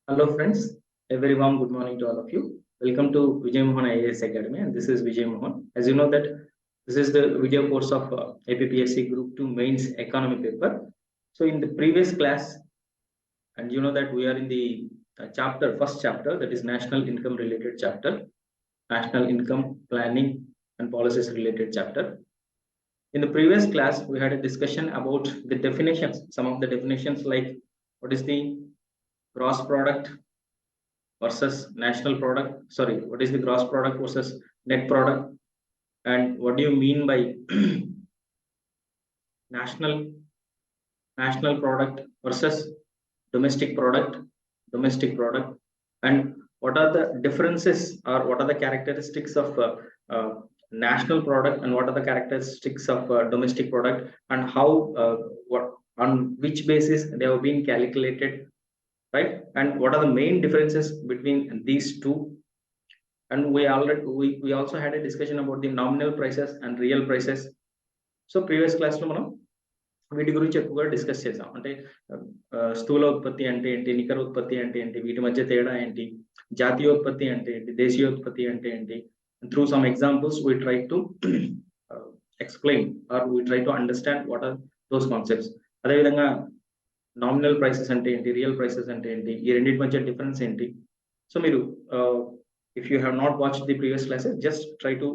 Hello friends, a very warm good morning to all of you. Welcome to Vijay Mohan IAS Academy, and this is Vijay Mohan. As you know that this is the video course of Appsc Group 2 Mains Economy paper. So in the previous class, and you know that we are in the first chapter, that is National Income related chapter, National Income Planning and Policies related chapter. In the previous class, we had a discussion about the definitions, some of the definitions like what is the gross product versus national product. Sorry, what is the gross product versus net product? And what do you mean by national product versus domestic product, and what are the differences or what are the characteristics of national product and what are the characteristics of domestic product, and how what on which basis they have been calculated, right? And what are the main differences between these two? And we also had a discussion about the nominal prices and real prices. So previous class లో మనం వీటి గురించి ఎక్కువగా discuss చేసాం. అంటే స్థూల ఉత్పత్తి అంటే ఏంటి, నికర ఉత్పత్తి అంటే ఏంటి, వీటి మధ్య తేడా ఏంటి, జాతీయోత్పత్తి అంటే ఏంటి, దేశీయోత్పత్తి అంటే ఏంటి. Through some examples we try to explain or we try to understand what are those concepts. అదేవిధంగా నామినల్ ప్రైసెస్ అంటే ఏంటి, రియల్ ప్రైసెస్ అంటే ఏంటి, ఈ రెండింటి మధ్య డిఫరెన్స్ ఏంటి. సో మీరు if you have not watched the previous classes, just try to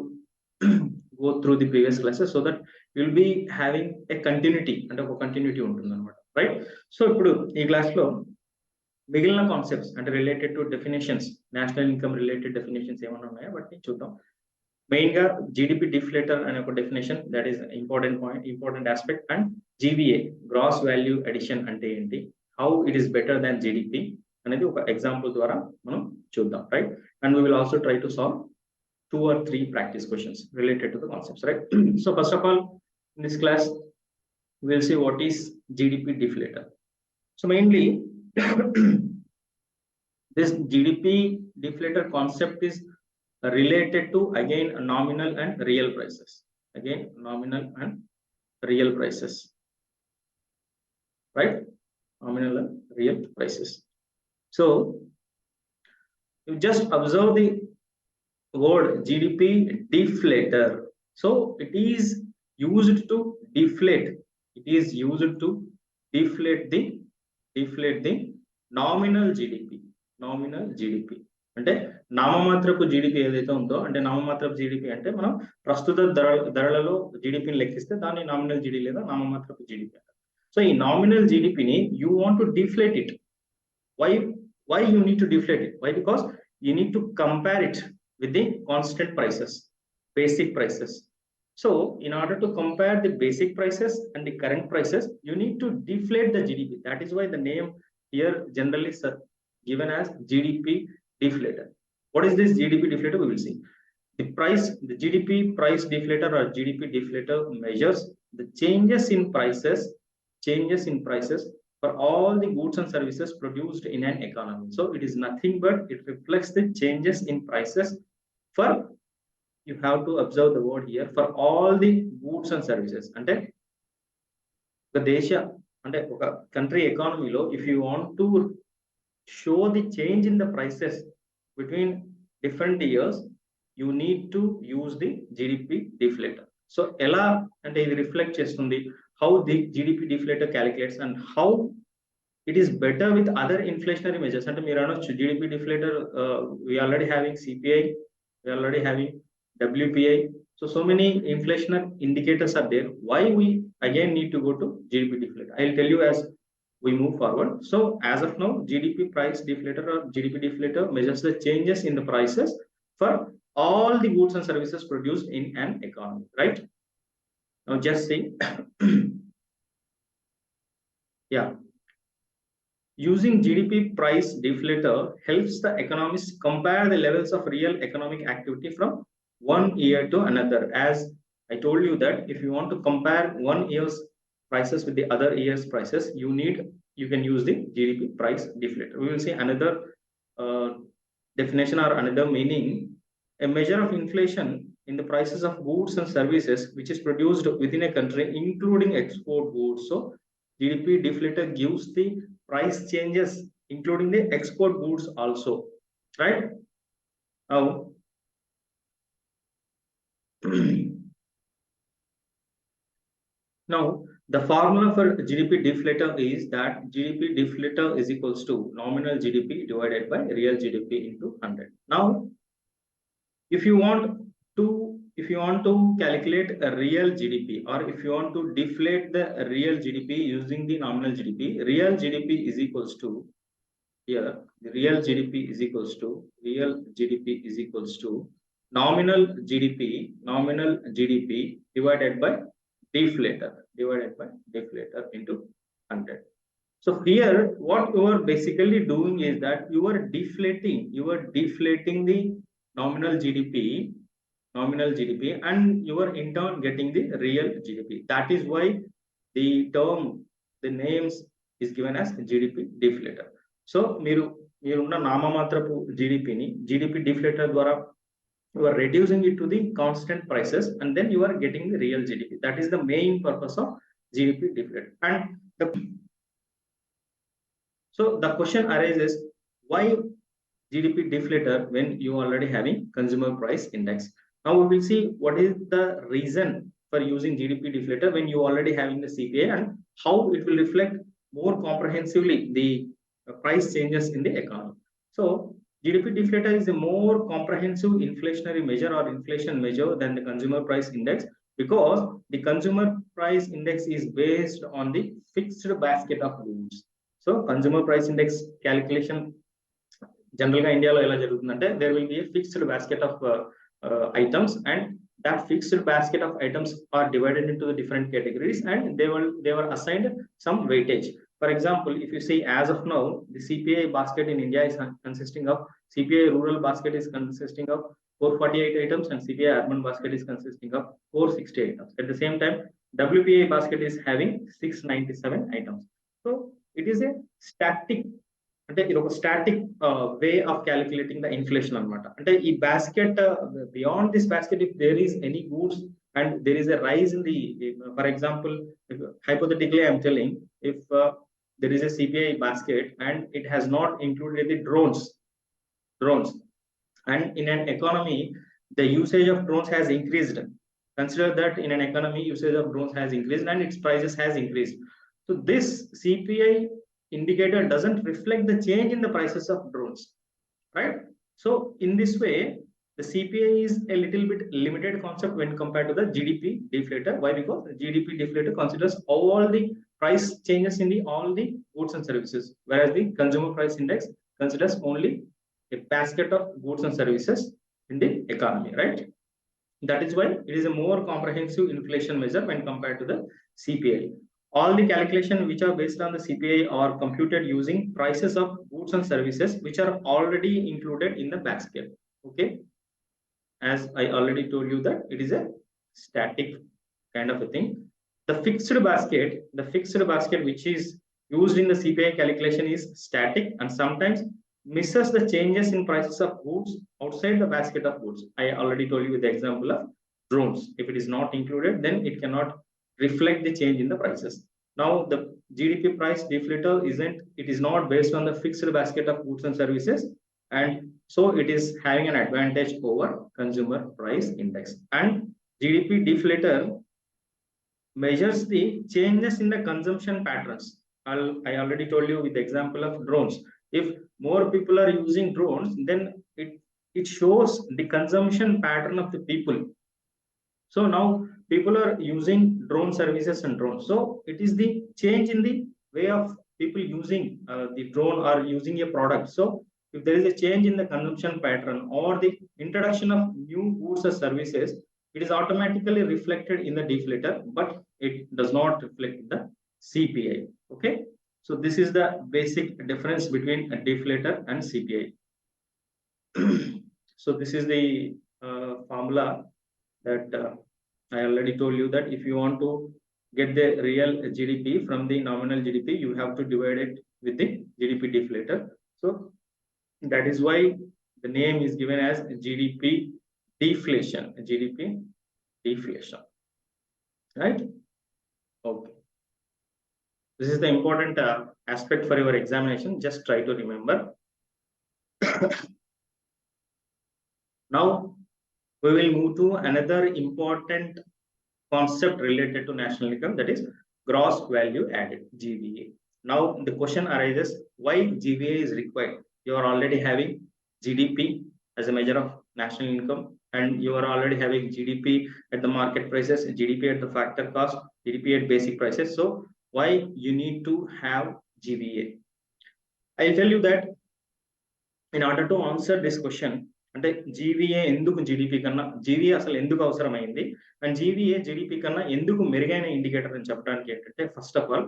go through the previous classes so that you'll be having a continuity, అంటే ఒక కంటిన్యూటీ ఉంటుంది అనమాట, రైట్? సో ఇప్పుడు ఈ క్లాస్ లో మిగిలిన కాన్సెప్ట్స్ అంటే related to definitions, national income related definitions ఏమైనా ఉన్నాయో వాటిని చూద్దాం. మెయిన్ గా జీడిపి డిఫ్లేటర్ అనే ఒక definition, that is important point, important aspect. And GVA, gross value addition అంటే ఏంటి, how it is better than GDP అనేది ఒక ఎగ్జాంపుల్ ద్వారా మనం చూద్దాం, right? And we will also try to solve 2 or 3 practice questions related to the concepts, right? So first of all, in this class we will see what is GDP deflator. So mainly this GDP deflator concept is related to, again, nominal and real prices. Again, nominal and real prices, right? Nominal and real prices. So you just observe the word GDP deflator. So it is used to deflate. It is used to deflate the nominal GDP. Nominal GDP అంటే నామమాత్రపు GDP ఏదైతే ఉందో, అంటే నామమాత్రపు GDP అంటే మనం ప్రస్తుత ధరలలో జీడిపిని లెక్కిస్తే దాన్ని నామినల్ జీడీ లేదా నామమాత్రపు జీడిపి అంటారు. సో ఈ నామినల్ జీడిపిని you want to deflate it. Why you need to deflate it? Why? Because you need to compare it with the constant prices, basic prices. So in order to compare the basic prices and the current prices, you need to deflate the GDP. That is why the name here generally is given as GDP deflator. What is this GDP deflator? We will see. The GDP price deflator or GDP deflator measures the changes in prices for all the goods and services produced in an economy. So it is nothing but it reflects the changes in prices for, you have to observe the word here, for all the goods and services. Ante the desha, ante oka country economy lo, if you want to show the change in the prices between different years, you need to use the GDP deflator. So ela ante idi reflect chestundi how the GDP deflator calculates and how it is better with other inflationary measures. And GDP deflator, we already having CPI, we already having WPI. So many inflationary indicators are there. Why we again need to go to GDP deflator? I'll tell you as we move forward. So as of now, GDP price deflator or GDP deflator measures the changes in the prices for all the goods and services produced in an economy, right? Now just see. Yeah. Using GDP price deflator helps the economists compare the levels of real economic activity from one year to another. As I told you that if you want to compare one year's prices with the other year's prices, you can use the GDP price deflator. We will see another definition or another meaning. A measure of inflation in the prices of goods and services which is produced within a country, including export goods. So GDP deflator gives the price changes, including the export goods also, right? Now, now the formula for GDP deflator is that GDP deflator is equals to nominal GDP divided by real GDP into 100. Now, if you want to calculate a real GDP, or if you want to deflate the real GDP using the nominal GDP, real GDP is equals to, here the real GDP is equals to nominal GDP divided by deflator into 100. So here what you are basically doing is that you are deflating the nominal GDP, and you are in turn getting the real GDP. That is why the names is given as GDP deflator. So మీరున్న నామమాత్రపు జీడిపిని GDP deflator ద్వారా you are reducing it to the constant prices, and then you are getting the real GDP. That is the main purpose of GDP deflator. And so the question arises, why GDP deflator when you are already having consumer price index? Now we will see what is the reason for using GDP deflator when you are already having the CPI, and how it will reflect more comprehensively the price changes in the economy. So GDP deflator is a more comprehensive inflationary measure or inflation measure than the consumer price index, because the consumer price index is based on the fixed basket of goods. So consumer price index calculation general ga India lo ela jarugundante, there will be a fixed basket of items, and that fixed basket of items are divided into the different categories, and they were assigned some weightage. For example, if you see as of now, the CPI basket in India is consisting of, CPI rural basket is consisting of 448 items, and CPI urban basket is consisting of 460 items. At the same time, WPI basket is having 697 items. So it is a static, అంటే ఇది ఒక static way of calculating the inflation అన్నమాట. అంటే ఈ basket, beyond this basket, if there is any goods and there is a rise in the, for example, hypothetically I am telling, if there is a CPI basket and it has not included the drones, and in an economy the usage of drones has increased, consider that in an economy usage of drones has increased and its prices has increased. So this CPI indicator doesn't reflect the change in the prices of drones, right? So in this way the CPI is a little bit limited concept when compared to the GDP deflator. Why? Because the GDP deflator considers all the price changes in all the goods and services, whereas the consumer price index considers only a basket of goods and services in the economy, right? That is why it is a more comprehensive inflation measure when compared to the CPI. All the calculations which are based on the CPI are computed using prices of goods and services which are already included in the basket. Okay, as I already told you that it is a static kind of a thing. The fixed basket which is used in the CPI calculation is static and sometimes misses the changes in prices of goods outside the basket of goods. I already told you with the example of drones. If it is not included, then it cannot reflect the change in the prices. Now the GDP price deflator is not based on the fixed basket of goods and services, and so it is having an advantage over consumer price index. And GDP deflator measures the changes in the consumption patterns. I already told you with the example of drones. If more people are using drones, then it shows the consumption pattern of the people. So now people are using drone services and drones, so it is the change in the way of people using the drone or using a product. So if there is a change in the consumption pattern or the introduction of new goods or services, it is automatically reflected in the deflator, but it does not reflect in the CPI. Okay, so this is the basic difference between a deflator and CPI. So this is the formula that I already told you, that if you want to get the real GDP from the nominal GDP, you have to divide it with the GDP deflator. So that is why the name is given as GDP deflation. GDP deflation, right? Okay. This is the important aspect for your examination. Just try to remember. Now we will move to another important concept related to national income, that is gross value added, GVA. Now the question arises, why GVA is required? You are already having GDP as a measure of national income, and you are already having GDP at the market prices, GDP at the factor cost, GDP at basic prices. So why you need to have GVA? I'll tell you that in order to answer this question, అంటే GVA ఎందుకు GDP కన్నా, GVA అసలు ఎందుకు అవసరమైంది, and GVA GDP కన్నా ఎందుకు మెరుగైన indicator అని చెప్పడానికి ఏంటంటే, first of all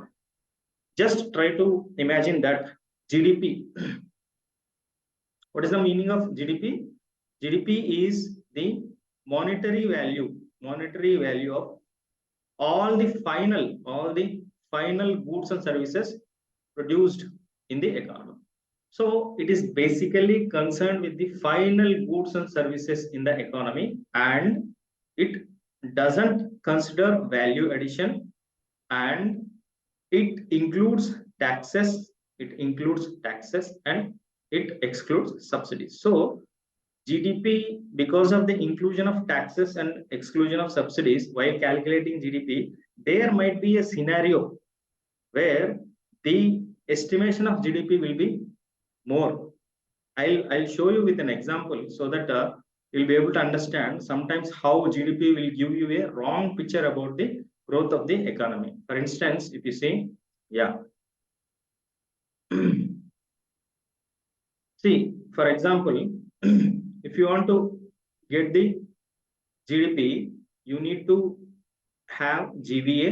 just try to imagine that GDP. what is the meaning of GDP? GDP is the monetary value of all the final goods and services produced in the economy. So it is basically concerned with the final goods and services in the economy, and it doesn't consider value addition, and it includes taxes, and it excludes subsidies. So GDP, because of the inclusion of taxes and exclusion of subsidies while calculating GDP, there might be a scenario where the estimation of GDP will be more. I'll show you with an example so that you'll be able to understand sometimes how GDP will give you a wrong picture about the growth of the economy. For instance, if you see, yeah, see, for example, if you want to get the GDP, you need to have GVA,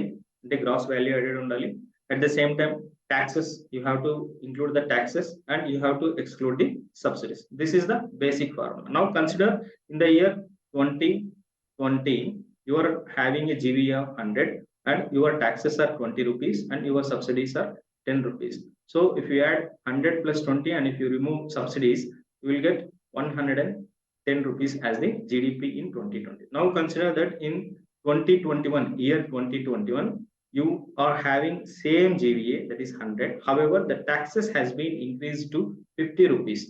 the gross value added undali. At the same time, taxes, you have to include the taxes, and you have to exclude the subsidies. This is the basic formula. Now consider in the year 2020, you are having a GVA of 100, and your taxes are 20 rupees, and your subsidies are 10 rupees. So if you add 100 plus 20, and if you remove subsidies, you will get 110 rupees as the GDP in 2020. Now consider that in 2021, year 2021, you are having same GVA, that is 100. However, the taxes has been increased to 50 rupees,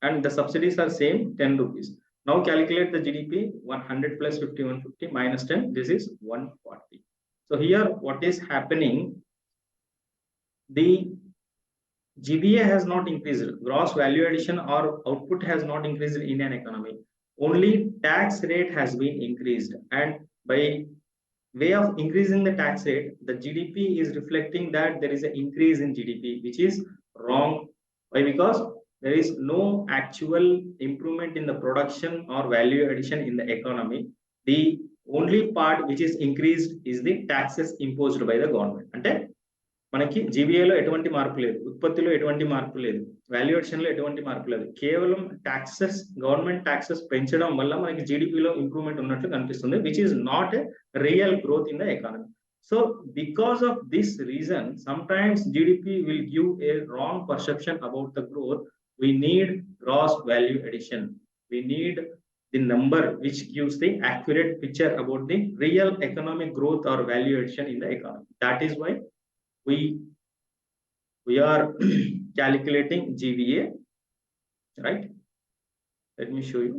and the subsidies are same 10 rupees. Now calculate the GDP, 100 plus 50, 150 minus 10, this is 140. So here what is happening, the GVA has not increased, gross value addition or output has not increased in an economy. Only tax rate has been increased, and by way of increasing the tax rate, the GDP is reflecting that there is an increase in GDP, which is wrong. Why? Because there is no actual improvement in the production or value addition in the economy. The only part which is increased is the taxes imposed by the government. అంటే మనకి జీవీఏలో ఎటువంటి మార్పు లేదు, ఉత్పత్తిలో ఎటువంటి మార్పు లేదు, valuation లో ఎటువంటి మార్పు లేదు, కేవలం టాక్సెస్, గవర్నమెంట్ టాక్సెస్ పెంచడం వల్ల మనకి జీడిపిలో ఇంప్రూవ్మెంట్ ఉన్నట్లు కనిపిస్తుంది, which is not a real growth in the economy. So because of this reason, sometimes GDP will give a wrong perception about the growth. We need gross value addition. We need the number which gives the accurate picture about the real economic growth or value addition in the economy. That is why we are calculating GVA, right? Let me show you.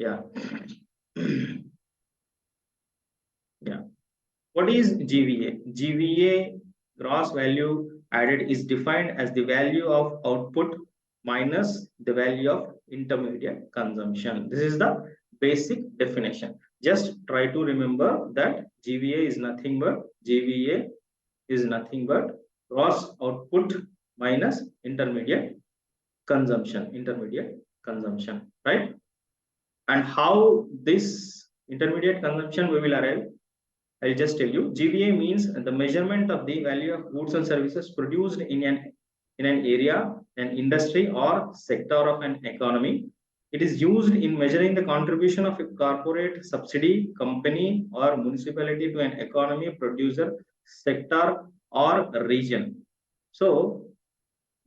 Yeah. Yeah. What is GVA? GVA, gross value added, is defined as the value of output minus the value of intermediate consumption. This is the basic definition. Just try to remember that GVA is nothing but gross output minus intermediate consumption, right? And how this intermediate consumption we will arrive, I'll just tell you. GVA means the measurement of the value of goods and services produced in an area, an industry or sector of an economy. It is used in measuring the contribution of a corporate, subsidy, company or municipality to an economy, producer, sector or region. So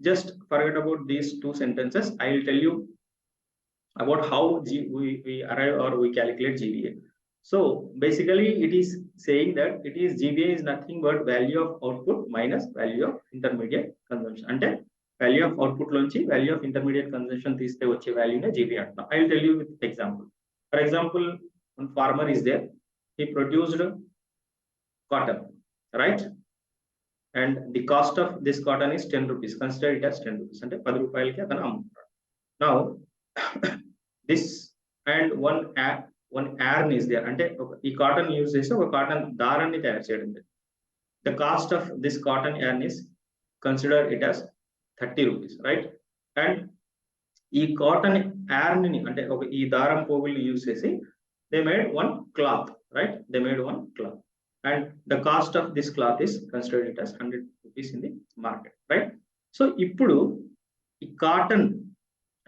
just forget about these two sentences. I will tell you about how we arrive or we calculate GVA. So basically it is saying that it is GVA is nothing but value of output minus value of intermediate consumption. Ante value of output lonchi value of intermediate consumption తీస్తే వచ్చే value నే GVA అంటాం. I will tell you with example. For example, one farmer is there. He produced cotton, right? And the cost of this cotton is 10 rupees. Consider it as 10 rupees. అంటే 10 రూపాయలకి అతను అమ్ముతాడు. Now this and one yarn is there. అంటే ఈ cotton use చేసి ఒక cotton దారాన్ని తయారు చేయడం. The cost of this cotton yarn is consider it as 30 rupees, right? And ఈ కాటన్ yarn ని అంటే ఒక ఈ దారం పోగుల్ని యూజ్ చేసి they made one cloth, right? They made one cloth. And the cost of this cloth is considered it as 100 rupees in the market, right? So ఇప్పుడు ఈ cotton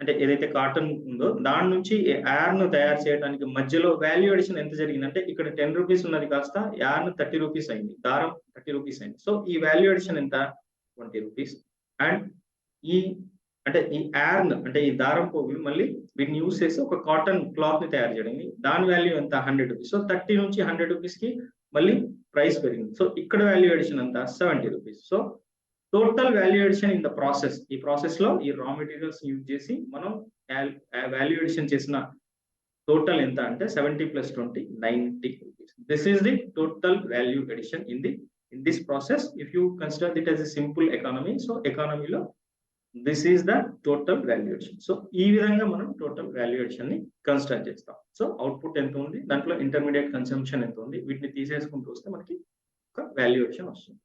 అంటే ఏదైతే కాటన్ ఉందో దాని నుంచి యార్న్ తయారు చేయడానికి మధ్యలో వాల్యూ అడిషన్ ఎంత జరిగిందంటే ఇక్కడ 10 రూపీస్ ఉన్నది కాస్త యార్న్ 30 రూపీస్ అయింది, దారం 30 రూపీస్ అయింది. సో ఈ వాల్యూ అడిషన్ ఎంత 20 రూపీస్. అండ్ ఈ అంటే ఈ యార్న్ అంటే ఈ దారం పోగులు మళ్ళీ వీటిని యూజ్ చేసి ఒక కాటన్ క్లాత్ ని తయారు చేయడానికి దాని వాల్యూ ఎంత 100 రూపీస్. సో 30 నుంచి 100 రూపీస్ కి మళ్ళీ ప్రైస్ పెరిగింది. సో ఇక్కడ వాల్యూ అడిషన్ ఎంత 70 rupees. So total value addition in the process, ఈ ప్రాసెస్ లో ఈ రా మెటీరియల్స్ యూజ్ చేసి మనం వాల్యూ అడిషన్ చేసిన టోటల్ ఎంత అంటే 70 + 20 90 rupees. This is the total value addition in this process. If you consider that as a simple economy, so ఎకానమీలో this is the total value addition. So ఈ విధంగా మనం total value addition ని consider చేస్తాం. So output ఎంత ఉంది, దాంట్లో intermediate consumption ఎంత ఉంది, వీటిని తీసేసుకుంటూ వస్తే మనకి ఒక వాల్యూ అడిషన్ వస్తుంది.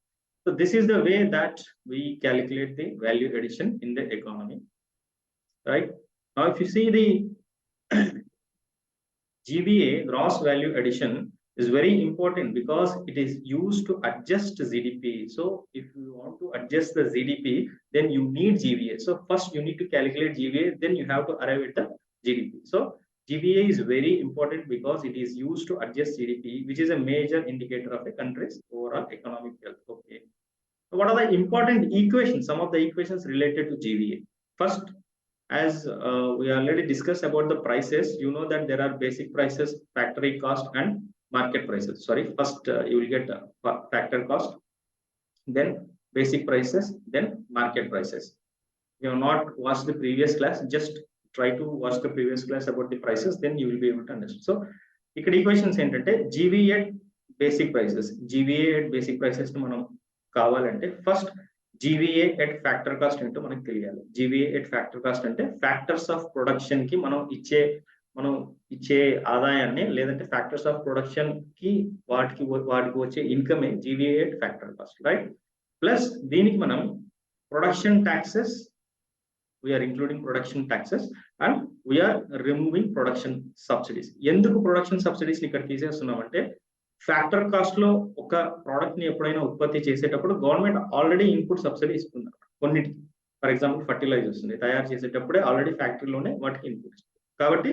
So this is the way that we calculate the value addition in the economy, right? Now if you see the GVA, gross value addition, is very important because it is used to adjust GDP. So if you want to adjust the GDP, then you need GVA. So first you need to calculate GVA, then you have to arrive at the GDP. So GVA is very important because it is used to adjust GDP, which is a major indicator of a country's overall economic health. Okay. So what are the important equations? Some of the equations related to GVA. First, as we already discussed about the prices, you know that there are basic prices, factory cost, and market prices. Sorry, first you will get factor cost, then basic prices, then market prices. You have not watched the previous class, just try to watch the previous class about the prices, then you will be able to understand. So ఇక్కడ equations ఏంటంటే GVA at basic prices, GVA at basic prices ని మనం కావాలంటే first GVA at factor cost ఏంటో మనకు తెలియాలి. GVA at factor cost అంటే factors of production కి మనం ఇచ్చే ఆదాయాన్ని, లేదంటే ఫ్యాక్టర్స్ ఆఫ్ ప్రొడక్షన్ కి వాటికి వచ్చే ఇన్కమే GVA at factor cost, రైట్? ప్లస్ దీనికి మనం production taxes, we are including production taxes and we are removing production subsidies. ఎందుకు ప్రొడక్షన్ సబ్సిడీస్ ఇక్కడ తీసేస్తున్నామంటే ఫ్యాక్టర్ కాస్ట్ లో ఒక ప్రోడక్ట్ ని ఎప్పుడైనా ఉత్పత్తి చేసేటప్పుడు గవర్నమెంట్ ఆల్రెడీ ఇన్పుట్ సబ్సిడీ ఇస్తుంది కొన్నిటికి. ఫర్ ఎగ్జాంపుల్ ఫర్టిలైజర్స్ తయారు చేసేటప్పుడే ఆల్రెడీ ఫ్యాక్టరీలోనే వాటికి ఇన్పుట్ ఇస్తుంది. కాబట్టి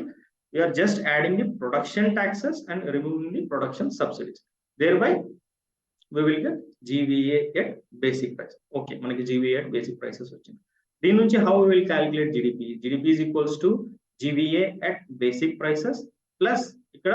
we are just adding the production taxes and removing the production subsidies. Thereby we will get GVA at basic price. Okay, మనకి GVA at basic prices వచ్చింది. దీని నుంచి how we will calculate GDP? GDP is equals to GVA at basic prices plus ఇక్కడ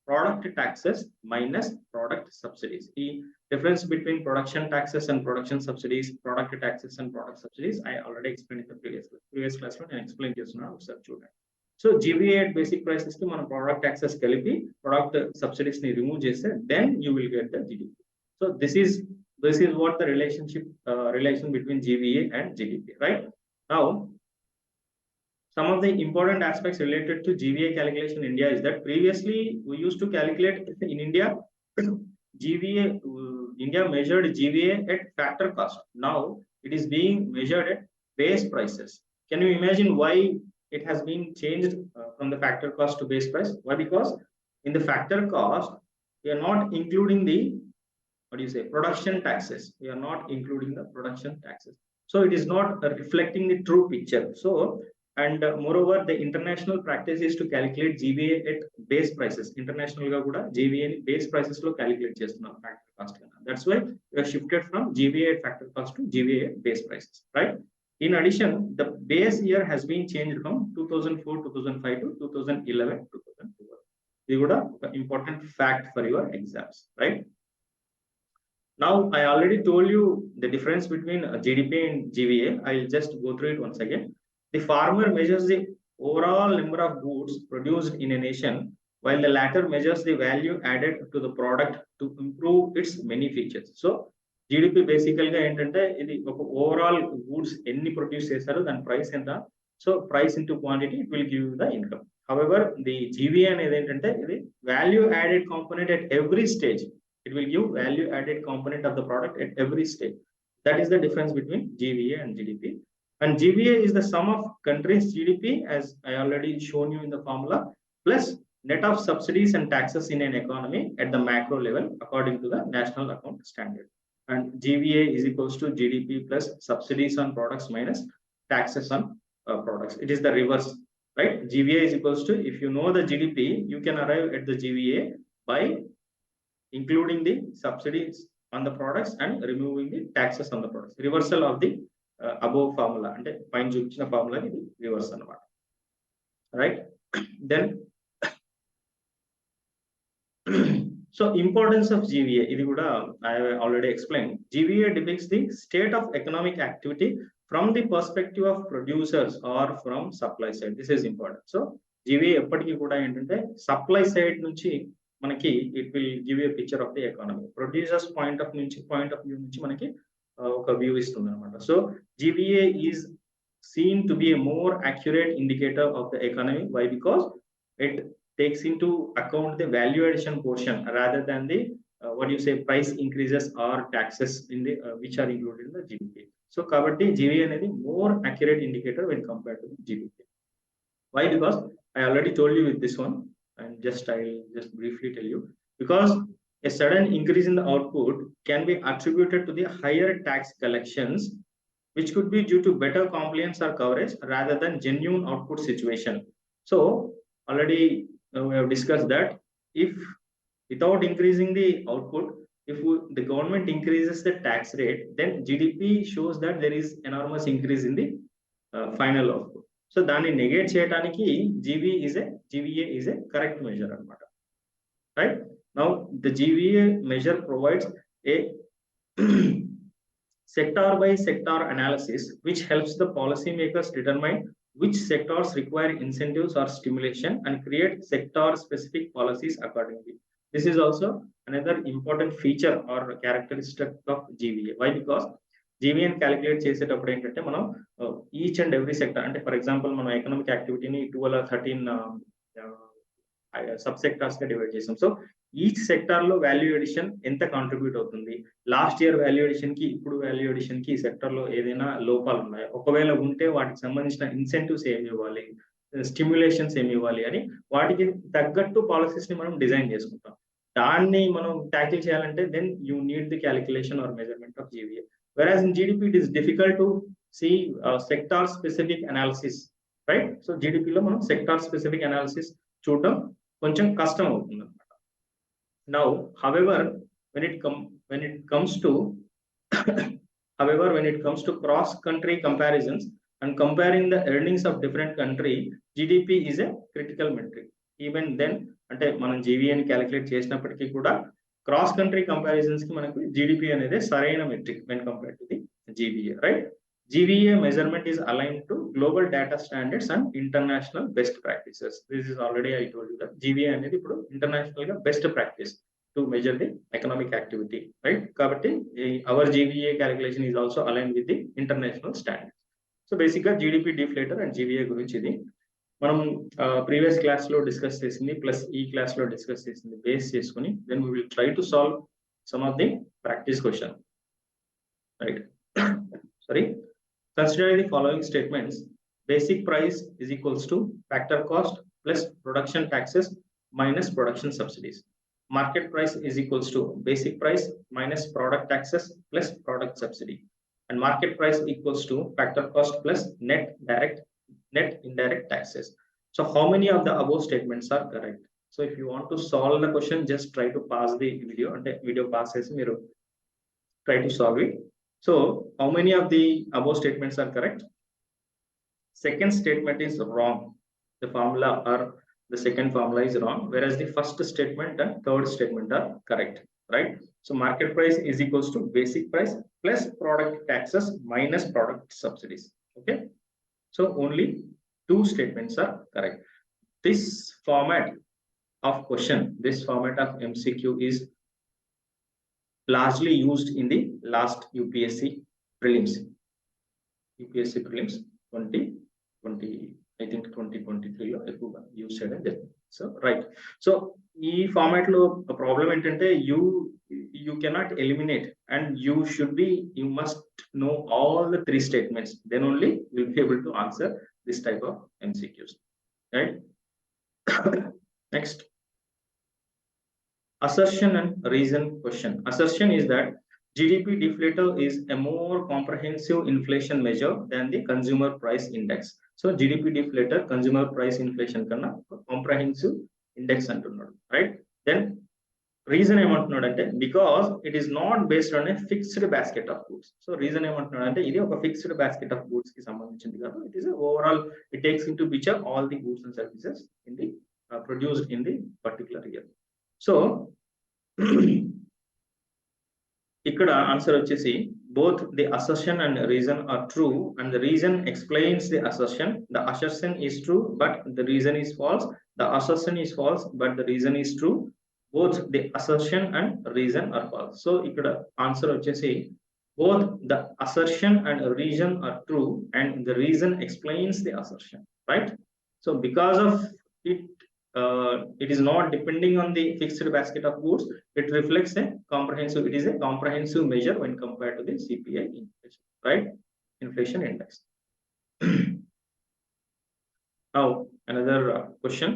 product taxes minus product subsidies. The difference between production taxes and production subsidies, product taxes and product subsidies, I already explained in the previous class లో నేను explain చేస్తున్నాను, ఒకసారి చూడండి. So GVA at basic prices కి మనం product taxes కలిపి product subsidies ని remove చేస్తే then you will get the GDP. So this is what the relation between GVA and GDP, right? Now some of the important aspects related to GVA calculation in India is that previously we used to calculate in India GVA. India measured GVA at factor cost. Now it is being measured at base prices. Can you imagine why it has been changed from the factor cost to base price? Why? Because in the factor cost we are not including the production taxes. We are not including the production taxes. So it is not reflecting the true picture. So and moreover the international practice is to calculate GVA at base prices. International ga kuda GVA ni base prices lo calculate chestunnam factor cost kana. That's why we have shifted from GVA at factor cost to GVA at base prices, right? In addition, the base year has been changed from 2004, 2005 to 2011, 2012. ఇది కూడా ఒక important fact for your exams, right? Now I already told you the difference between GDP and GVA. I'll just go through it once again. The farmer measures the overall number of goods produced in a nation, while the latter measures the value added to the product to improve its many features. So GDP basically గా ఏంటంటే ఇది ఒక overall goods ఎన్ని produce చేశారో దాని price ఎంత, so price into quantity it will give the income. However the GVA అనేది ఏంటంటే ఇది value added component at every stage. It will give value added component of the product at every stage. That is the difference between GVA and GDP. And GVA is the sum of countries' GDP, as I already shown you in the formula, plus net of subsidies and taxes in an economy at the macro level according to the National Account Standard. And GVA is equals to GDP plus subsidies on products minus taxes on products. It is the reverse, right? GVA is equals to, if you know the GDP, you can arrive at the GVA by including the subsidies on the products and removing the taxes on the products. Reversal of the above formula, and pine చూపించిన formula ఇది reverse అన్నమాట, right? Then so importance of GVA ఇది కూడా I have already explained. GVA depicts the state of economic activity from the perspective of producers or from supply side. This is important. So GVA ఎప్పటికీ కూడా ఏంటంటే supply side నుంచి మనకి it will give a picture of the economy. Producers point of view నుంచి మనకి ఒక view ఇస్తుంది అనమాట. So GVA is seen to be a more accurate indicator of the economy. Why? Because it takes into account the value addition portion rather than the what you say price increases or taxes in the which are included in the GDP. So kabatti GVA అనేది more accurate indicator when compared to the GDP. Why? Because I already told you with this one, and I'll just briefly tell you. Because a sudden increase in the output can be attributed to the higher tax collections, which could be due to better compliance or coverage rather than genuine output situation. So already we have discussed that if without increasing the output, if the government increases the tax rate, then GDP shows that there is enormous increase in the final output. So దాన్ని negate చేయడానికి GVA is a correct measure అన్నమాట, right? Now the GVA measure provides a sector by sector analysis which helps the policymakers determine which sectors require incentives or stimulation and create sector specific policies accordingly. This is also another important feature or characteristic of GVA. Why? Because GVN calculate చేసేటప్పుడు ఏంటంటే మనం each and every sector, అంటే for example మనం economic యాక్టివిటీని 13 sub sectors గా divide చేసాం. So each sector లో value addition ఎంత contribute అవుతుంది, లాస్ట్ ఇయర్ వాల్యూ ఎడిషన్ కి ఇప్పుడు వాల్యూ ఎడిషన్ కి ఈ సెక్టర్ లో ఏదైనా లోపాలు ఉన్నాయా, ఒకవేళ ఉంటే వాటికి సంబంధించిన ఇన్సెంటివ్స్ ఏమి ఇవ్వాలి, స్టిమ్యులేషన్స్ ఏమి ఇవ్వాలి అని వాటికి తగ్గట్టు పాలసీస్ ని మనం డిజైన్ చేసుకుంటాం. దాన్ని మనం ట్యాకిల్ చేయాలంటే then you need the calculation or measurement of GVA. Whereas in GDP it is difficult to see sector specific analysis, right? So GDP lo manam sector specific analysis చూడడం కొంచెం కష్టం అవుతుంది అన్నమాట. Now however when it comes to cross country comparisons and comparing the earnings of different country, GDP is a critical metric. Even then అంటే మనం GVA ని calculate చేసినప్పటికీ కూడా క్రాస్ కంట్రీ కంపారిజన్స్ కి మనకు జీడిపి అనేది సరైన metric when compared to the GVA, right? GVA measurement is aligned to global data standards and international best practices. This is already I told you that GVA అనేది ఇప్పుడు international గా best practice to measure the economic activity, right? Kabatti our GVA calculation is also aligned with the international standards. So basically GDP deflator and GVA గురించి ఇది మనం previous class లో discuss చేసింది plus ఈ class లో discuss చేసింది base చేసుకుని then we will try to solve some of the practice question, right? Sorry. Consider the following statements. Basic price is equals to factor cost plus production taxes minus production subsidies. Market price is equals to basic price minus product taxes plus product subsidy. And market price equals to factor cost plus net indirect taxes. So how many of the above statements are correct? So if you want to solve the question, just try to pause the video and video passes మీరు try to solve it. So how many of the above statements are correct? Second statement is wrong. The formula or the second formula is wrong, whereas the first statement and third statement are correct, right? So market price is equals to basic price plus product taxes minus product subsidies. Okay, so only two statements are correct. This format of question, this format of MCQ is largely used in the last UPSC prelims. UPSC prelims 2020, I think 2023 లో ఎక్కువగా use చేయడం జరిగింది. So right, so ఈ format లో problem ఏంటంటే you cannot eliminate, and you must know all the three statements, then only you'll be able to answer this type of MCQs, right? Next, assertion and reason question. Assertion is that GDP deflator is a more comprehensive inflation measure than the consumer price index. So GDP deflator consumer price inflation kanna comprehensive index antunnadu, right? Then reason ఏమంటున్నాడు అంటే because it is not based on a fixed basket of goods. So reason ఏమంటున్నాడు అంటే ఇది ఒక fixed basket of goods కి సంబంధించింది కాదు, it is a overall, it takes into picture all the goods and services in the produced in the particular year. So ఇక్కడ answer వచ్చేసి both the assertion and reason are true, and the reason explains the assertion. The assertion is true but the reason is false, the assertion is false but the reason is true. Both the assertion and reason are false. So ఇక్కడ answer వచ్చేసి both the assertion and reason are true and the reason explains the assertion, right? So because of it, it is not depending on the fixed basket of goods, it reflects a comprehensive, it is a comprehensive measure when compared to the CPI inflation, right? Inflation index. Now another question.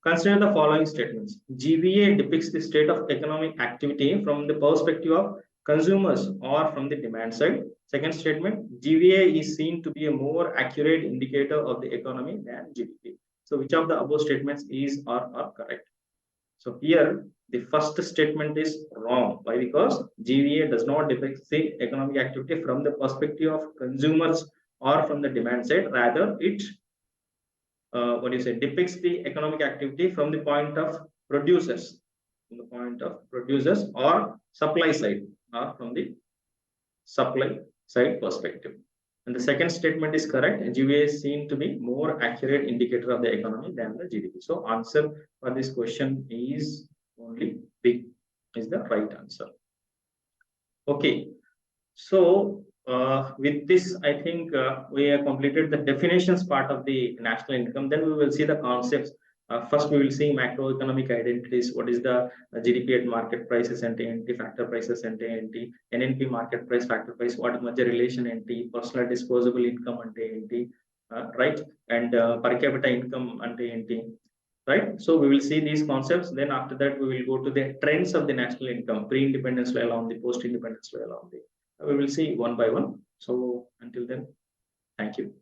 Consider the following statements. GVA depicts the state of economic activity from the perspective of consumers or from the demand side. Second statement, GVA is seen to be a more accurate indicator of the economy than GDP. So which of the above statements is or are correct? So here the first statement is wrong. Why? Because GVA does not depict the economic activity from the perspective of consumers or from the demand side. Rather, it depicts the economic activity from the point of producers, or supply side, or from the supply side perspective. And the second statement is correct. GVA is seen to be more accurate indicator of the economy than the GDP. So answer for this question is only B is the right answer. Okay, so with this, I think we have completed the definitions part of the national income. Then we will see the concepts. First, we will see macroeconomic identities. What is the GDP at market prices and factor prices and NNP market price, factor price, what is the relation and personal disposable income and right, and per capita income and right. So we will see these concepts. Then after that, we will go to the trends of the national income, pre-independence level on the post-independence level on the. We will see one by one. So until then, thank you.